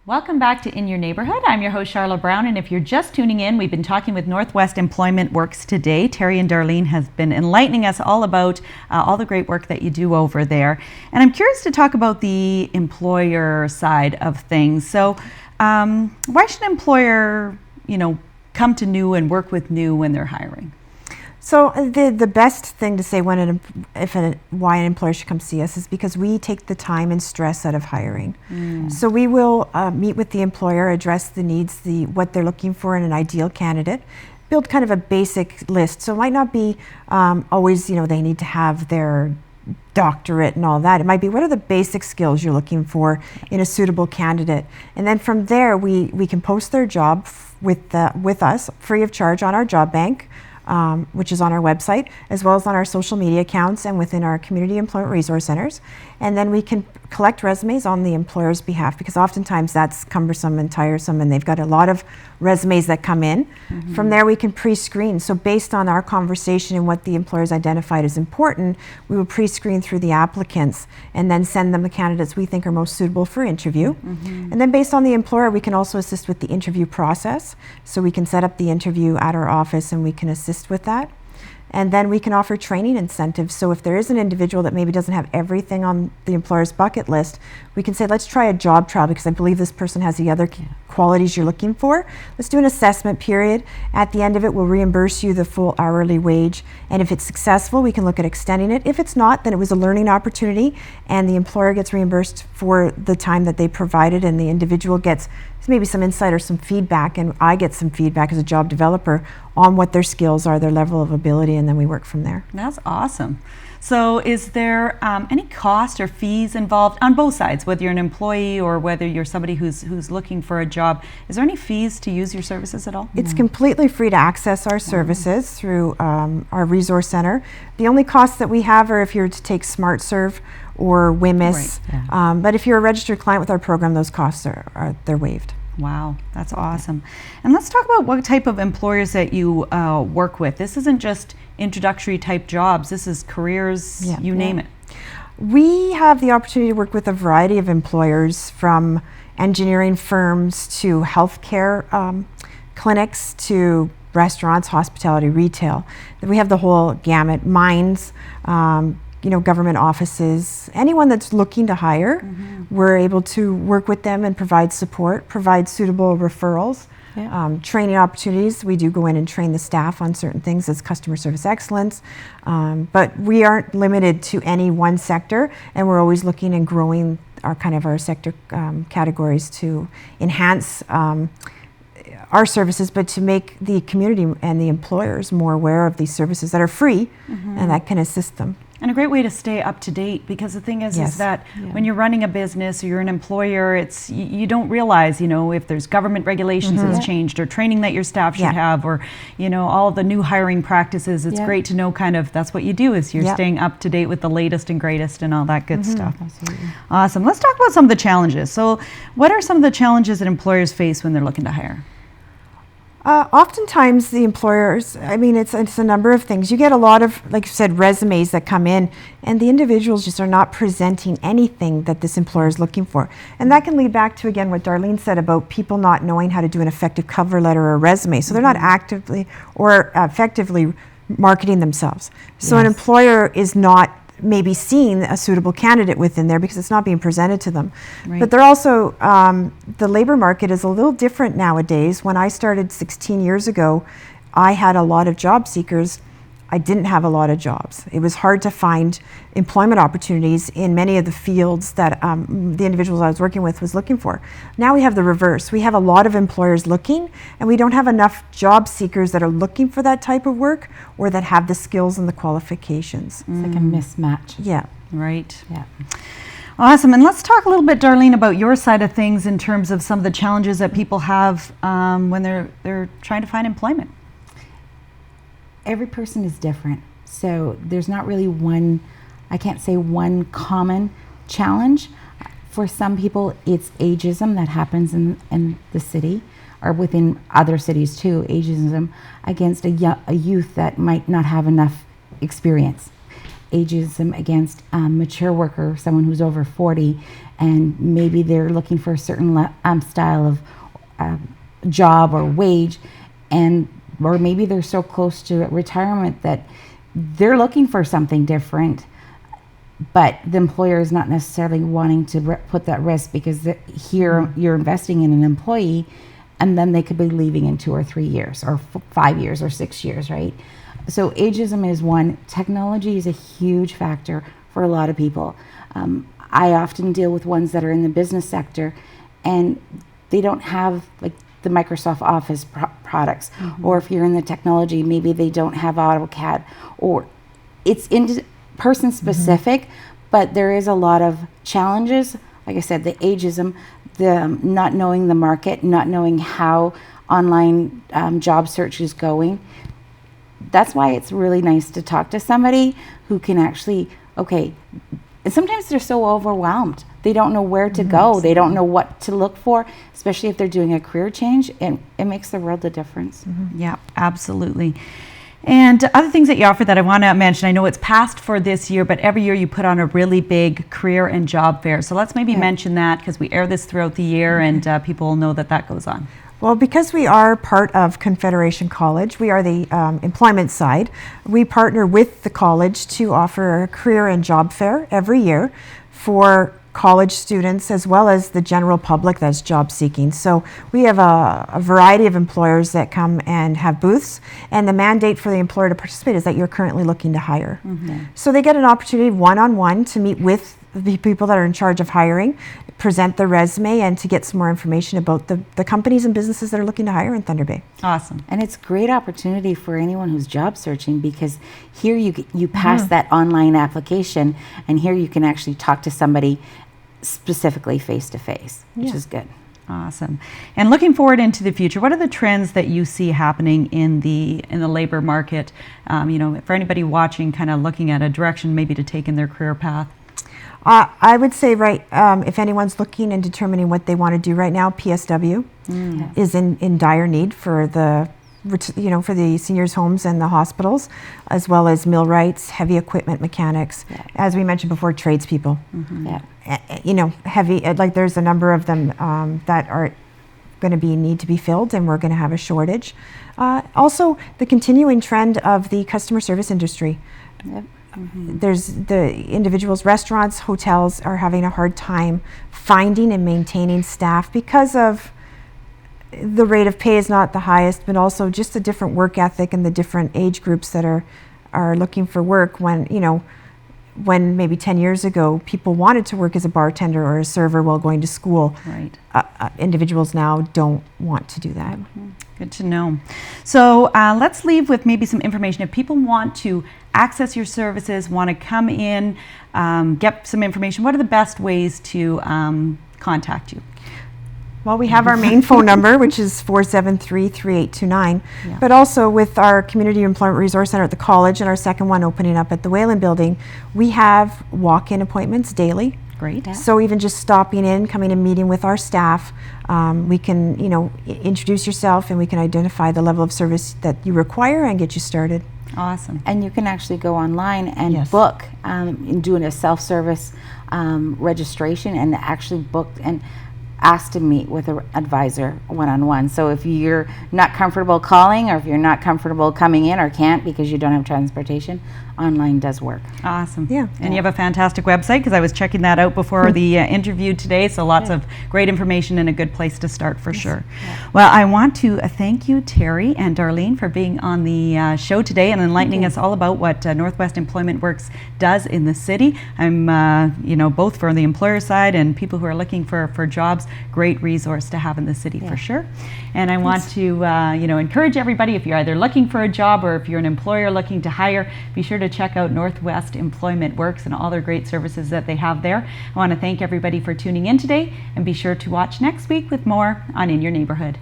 Welcome back to In Your Neighborhood. I'm your host, Charlotte Brown, and if you're just tuning in, we've been talking with Northwest Employment Works today. Terry and Darlene has been enlightening us all about all the great work that you do over there. And I'm curious to talk about the employer side of things. So why should an employer, come to New and work with New when they're hiring? So the best thing to say why an employer should come see us is because we take the time and stress out of hiring. So we will meet with the employer, address the needs, what they're looking for in an ideal candidate, build kind of a basic list. So it might not be always, they need to have their doctorate and all that. It might be, what are the basic skills you're looking for in a suitable candidate? And then from there, we can post their job with us free of charge on our job bank, which is on our website, as well as on our social media accounts and within our community employment resource centers. And then we can collect resumes on the employer's behalf, because oftentimes that's cumbersome and tiresome, and they've got a lot of resumes that come in. From there, we can pre-screen. So based on our conversation and what the employer's identified as important, we will pre-screen through the applicants and then send them the candidates we think are most suitable for interview. And then based on the employer, we can also assist with the interview process. So we can set up the interview at our office and we can assist with that. And then we can offer training incentives. So if there is an individual that maybe doesn't have everything on the employer's bucket list, we can say, let's try a job trial, because I believe this person has the other qualities you're looking for. Let's do an assessment period. At the end of it, we'll reimburse you the full hourly wage. And if it's successful, we can look at extending it. If it's not, then it was a learning opportunity, and the employer gets reimbursed for the time that they provided, and the individual gets maybe some insight or some feedback, and I get some feedback as a job developer on what their skills are, their level of ability, and then we work from there. That's awesome. So is there any cost or fees involved on both sides, whether you're an employee or whether you're somebody who's looking for a job? Is there any fees to use your services at all? It's completely free to access our services through our resource center. The only costs that we have are if you're to take SmartServe or WMIS. But if you're a registered client with our program, those costs they're waived. Wow, that's awesome. And let's talk about what type of employers that you work with. This isn't just introductory type jobs. This is careers, you name it. We have the opportunity to work with a variety of employers, from engineering firms to healthcare clinics to restaurants, hospitality, retail. We have the whole gamut. Mines, government offices, anyone that's looking to hire, we're able to work with them and provide support, provide suitable referrals, training opportunities. We do go in and train the staff on certain things as customer service excellence, but we aren't limited to any one sector, and we're always looking and growing our sector categories to enhance our services, but to make the community and the employers more aware of these services that are free and that can assist them. And a great way to stay up to date, because the thing is that when you're running a business or you're an employer, you don't realize, if there's government regulations that's changed, or training that your staff should have, or, all of the new hiring practices. It's great to know that's what you do, is you're staying up to date with the latest and greatest and all that good stuff. Absolutely. Awesome. Let's talk about some of the challenges. So what are some of the challenges that employers face when they're looking to hire? Oftentimes the employers, it's a number of things. You get a lot of, like you said, resumes that come in, and the individuals just are not presenting anything that this employer is looking for. And that can lead back to, again, what Darlene said about people not knowing how to do an effective cover letter or a resume. So they're not actively or effectively marketing themselves. So an employer is not maybe seeing a suitable candidate within there because it's not being presented to them. But they're also, the labor market is a little different nowadays. When I started 16 years ago, I had a lot of job seekers. I didn't have a lot of jobs. It was hard to find employment opportunities in many of the fields that the individuals I was working with was looking for. Now we have the reverse. We have a lot of employers looking, and we don't have enough job seekers that are looking for that type of work or that have the skills and the qualifications. It's like a mismatch. Yeah. Right. Yeah. Awesome. And let's talk a little bit, Darlene, about your side of things in terms of some of the challenges that people have when they're trying to find employment. Every person is different, so there's not really I can't say one common challenge. For some people, it's ageism that happens in the city, or within other cities too, ageism against a youth that might not have enough experience. Ageism against a mature worker, someone who's over 40, and maybe they're looking for a certain style of job or wage, and or maybe they're so close to retirement that they're looking for something different, but the employer is not necessarily wanting to put that risk, because here you're investing in an employee, and then they could be leaving in 2 or 3 years or 5 years or 6 years, right? So ageism is one. Technology is a huge factor for a lot of people. I often deal with ones that are in the business sector, and they don't have like the Microsoft Office products, or if you're in the technology, maybe they don't have AutoCAD, or it's person specific, but there is a lot of challenges. Like I said, the ageism, the not knowing the market, not knowing how online job search is going. That's why it's really nice to talk to somebody who can actually, and sometimes they're so overwhelmed. They don't know where to go. They don't know what to look for, especially if they're doing a career change, and it makes the world a difference. Yeah, absolutely. And other things that you offer that I want to mention, I know it's past for this year, but every year you put on a really big career and job fair. So let's maybe mention that, because we air this throughout the year, and people will know that goes on. Well, because we are part of Confederation College, we are the employment side. We partner with the college to offer a career and job fair every year for college students as well as the general public that's job seeking. So we have a variety of employers that come and have booths, and the mandate for the employer to participate is that you're currently looking to hire. So they get an opportunity one-on-one to meet with the people that are in charge of hiring, present their resume, and to get some more information about the companies and businesses that are looking to hire in Thunder Bay. Awesome. And it's a great opportunity for anyone who's job searching, because here you pass that online application, and here you can actually talk to somebody specifically face to face, which is good. Awesome. And looking forward into the future, what are the trends that you see happening in the labor market? For anybody watching, kind of looking at a direction maybe to take in their career path. I would say, if anyone's looking and determining what they want to do right now, PSW is in dire need for the seniors' homes and the hospitals, as well as millwrights, heavy equipment mechanics, as we mentioned before, tradespeople. Heavy, there's a number of them that are going to need to be filled, and we're going to have a shortage. Also, the continuing trend of the customer service industry. There's the individuals, restaurants, hotels are having a hard time finding and maintaining staff because of the rate of pay is not the highest, but also just the different work ethic and the different age groups that are looking for work. When maybe 10 years ago people wanted to work as a bartender or a server while going to school, individuals now don't want to do that. Good to know. So let's leave with maybe some information. If people want to access your services, want to come in, get some information, what are the best ways to contact you? Well, we have our main phone number, which is 473-3829, but also with our Community Employment Resource Center at the college and our second one opening up at the Whalen Building, we have walk-in appointments daily. Great. So even just stopping in, coming and meeting with our staff, we can, introduce yourself, and we can identify the level of service that you require and get you started. Awesome. And you can actually go online and book, and doing a self-service registration, and actually book and ask to meet with an advisor one-on-one. So if you're not comfortable calling, or if you're not comfortable coming in or can't because you don't have transportation, online does work. Awesome. And you have a fantastic website, because I was checking that out before the interview today, so lots of great information and a good place to start for sure. Well, I want to thank you, Terry and Darlene, for being on the show today and enlightening us all about what Northwest Employment Works does in the city. I'm both for the employer side and people who are looking for jobs, great resource to have in the city for sure. And I want to encourage everybody, if you're either looking for a job or if you're an employer looking to hire, be sure to check out Northwest Employment Works and all their great services that they have there. I want to thank everybody for tuning in today, and be sure to watch next week with more on In Your Neighborhood.